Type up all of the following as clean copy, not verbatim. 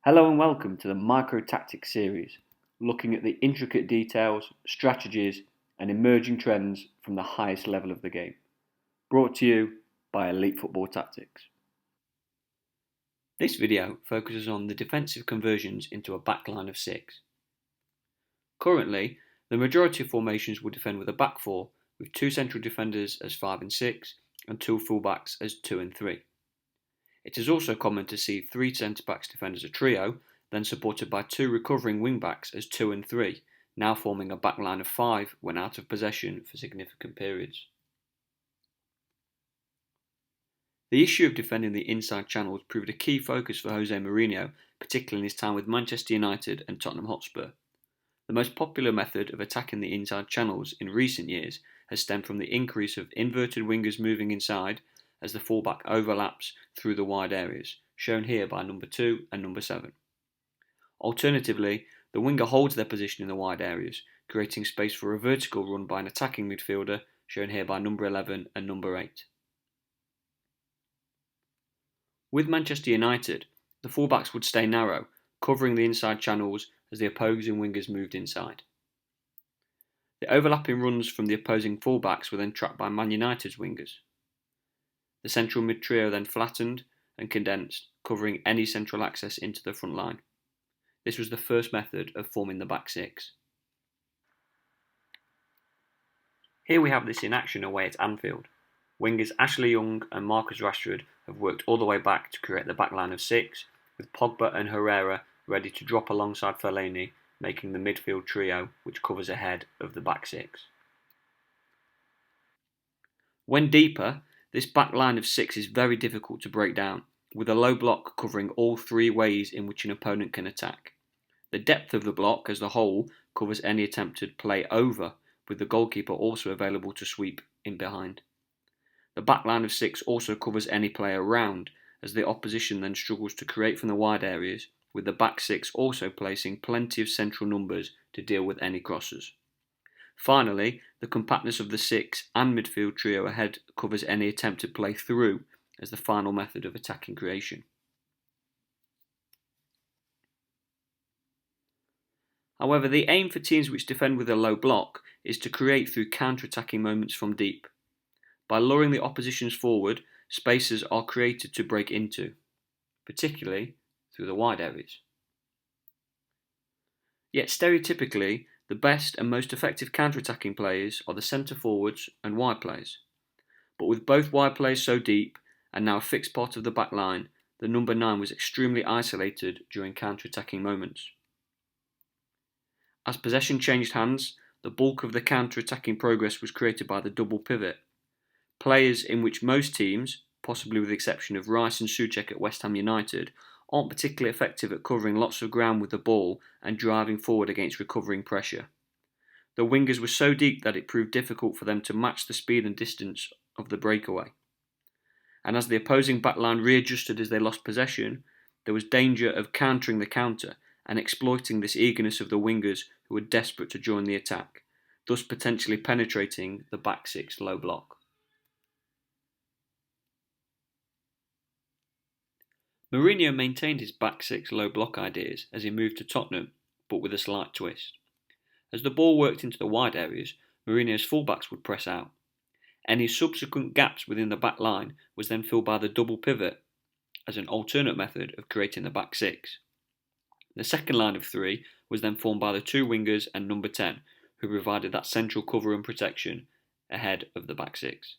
Hello and welcome to the Micro Tactics series, looking at the intricate details, strategies, and emerging trends from the highest level of the game. Brought to you by Elite Football Tactics. This video focuses on the defensive conversions into a backline of 6. Currently, the majority of formations will defend with a back 4, with 2 central defenders as 5 and 6, and 2 fullbacks as 2 and 3. It is also common to see 3 centre-backs defend as a trio, then supported by 2 recovering wing-backs as 2 and 3, now forming a backline of 5 when out of possession for significant periods. The issue of defending the inside channels proved a key focus for José Mourinho, particularly in his time with Manchester United and Tottenham Hotspur. The most popular method of attacking the inside channels in recent years has stemmed from the increase of inverted wingers moving inside as the fullback overlaps through the wide areas, shown here by number 2 and number 7. Alternatively, the winger holds their position in the wide areas, creating space for a vertical run by an attacking midfielder, shown here by number 11 and number 8. With Manchester United, the fullbacks would stay narrow, covering the inside channels as the opposing wingers moved inside. The overlapping runs from the opposing fullbacks were then trapped by Man United's wingers. The central mid trio then flattened and condensed, covering any central access into the front line. This was the first method of forming the back 6. Here we have this in action away at Anfield. Wingers Ashley Young and Marcus Rashford have worked all the way back to create the backline of 6, with Pogba and Herrera ready to drop alongside Fellaini, making the midfield trio which covers ahead of the back 6. When deeper, this back line of 6 is very difficult to break down, with a low block covering all 3 ways in which an opponent can attack. The depth of the block as a whole covers any attempted play over, with the goalkeeper also available to sweep in behind. The back line of 6 also covers any play around, as the opposition then struggles to create from the wide areas, with the back 6 also placing plenty of central numbers to deal with any crosses. Finally, the compactness of the 6 and midfield trio ahead covers any attempted play through as the final method of attacking creation. However, the aim for teams which defend with a low block is to create through counter-attacking moments from deep. By luring the oppositions forward, spaces are created to break into, particularly through the wide areas. Yet stereotypically, the best and most effective counter-attacking players are the centre forwards and wide players. But with both wide players so deep and now a fixed part of the back line, the number 9 was extremely isolated during counter-attacking moments. As possession changed hands, the bulk of the counter-attacking progress was created by the double pivot. Players in which most teams, possibly with the exception of Rice and Souček at West Ham United, aren't particularly effective at covering lots of ground with the ball and driving forward against recovering pressure. The wingers were so deep that it proved difficult for them to match the speed and distance of the breakaway. And as the opposing backline readjusted as they lost possession, there was danger of countering the counter and exploiting this eagerness of the wingers who were desperate to join the attack, thus potentially penetrating the back 6 low block. Mourinho maintained his back 6 low block ideas as he moved to Tottenham, but with a slight twist. As the ball worked into the wide areas, Mourinho's fullbacks would press out. Any subsequent gaps within the back line was then filled by the double pivot as an alternate method of creating the back 6. The second line of 3 was then formed by the 2 wingers and number 10, who provided that central cover and protection ahead of the back 6.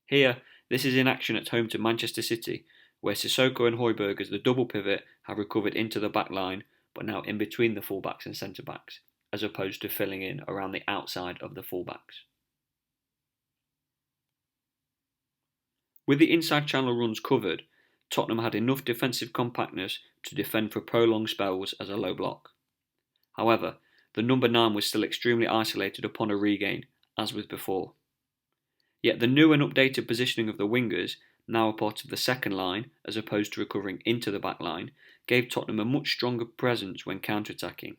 Here, this is in action at home to Manchester City, where Sissoko and Højbjerg as the double pivot have recovered into the back line, but now in between the fullbacks and centre-backs, as opposed to filling in around the outside of the fullbacks. With the inside channel runs covered, Tottenham had enough defensive compactness to defend for prolonged spells as a low block. However, the number 9 was still extremely isolated upon a regain, as with before. Yet the new and updated positioning of the wingers, now a part of the second line as opposed to recovering into the back line, gave Tottenham a much stronger presence when counter-attacking.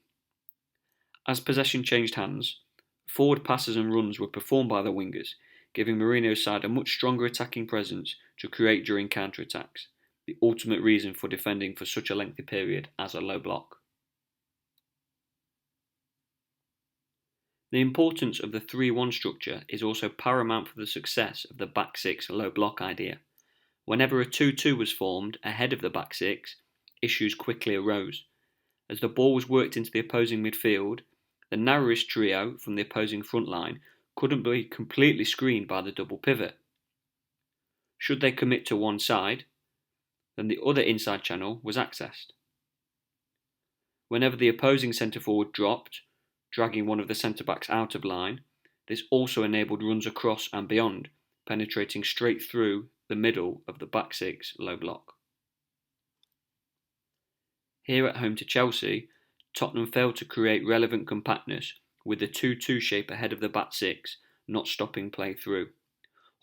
As possession changed hands, forward passes and runs were performed by the wingers, giving Mourinho's side a much stronger attacking presence to create during counter-attacks, the ultimate reason for defending for such a lengthy period as a low block. The importance of the 3-1 structure is also paramount for the success of the back six low block idea. Whenever a 2-2 was formed ahead of the back six, issues quickly arose. As the ball was worked into the opposing midfield, the narrowest trio from the opposing front line couldn't be completely screened by the double pivot. Should they commit to one side, then the other inside channel was accessed. Whenever the opposing centre-forward dropped, dragging one of the centre-backs out of line, this also enabled runs across and beyond, penetrating straight through the middle of the back six low block. Here at home to Chelsea, Tottenham failed to create relevant compactness with the 2-2 shape ahead of the back six not stopping play through.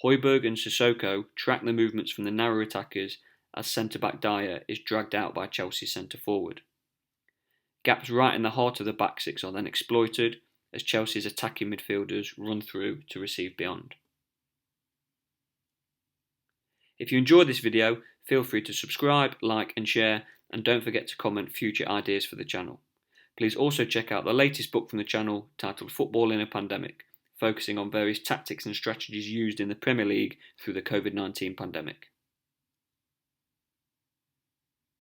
Højbjerg and Sissoko track the movements from the narrow attackers as centre-back Dyer is dragged out by Chelsea's centre-forward. Gaps right in the heart of the back six are then exploited as Chelsea's attacking midfielders run through to receive beyond. If you enjoyed this video, feel free to subscribe, like and share, and don't forget to comment future ideas for the channel. Please also check out the latest book from the channel titled Football in a Pandemic, focusing on various tactics and strategies used in the Premier League through the COVID-19 pandemic.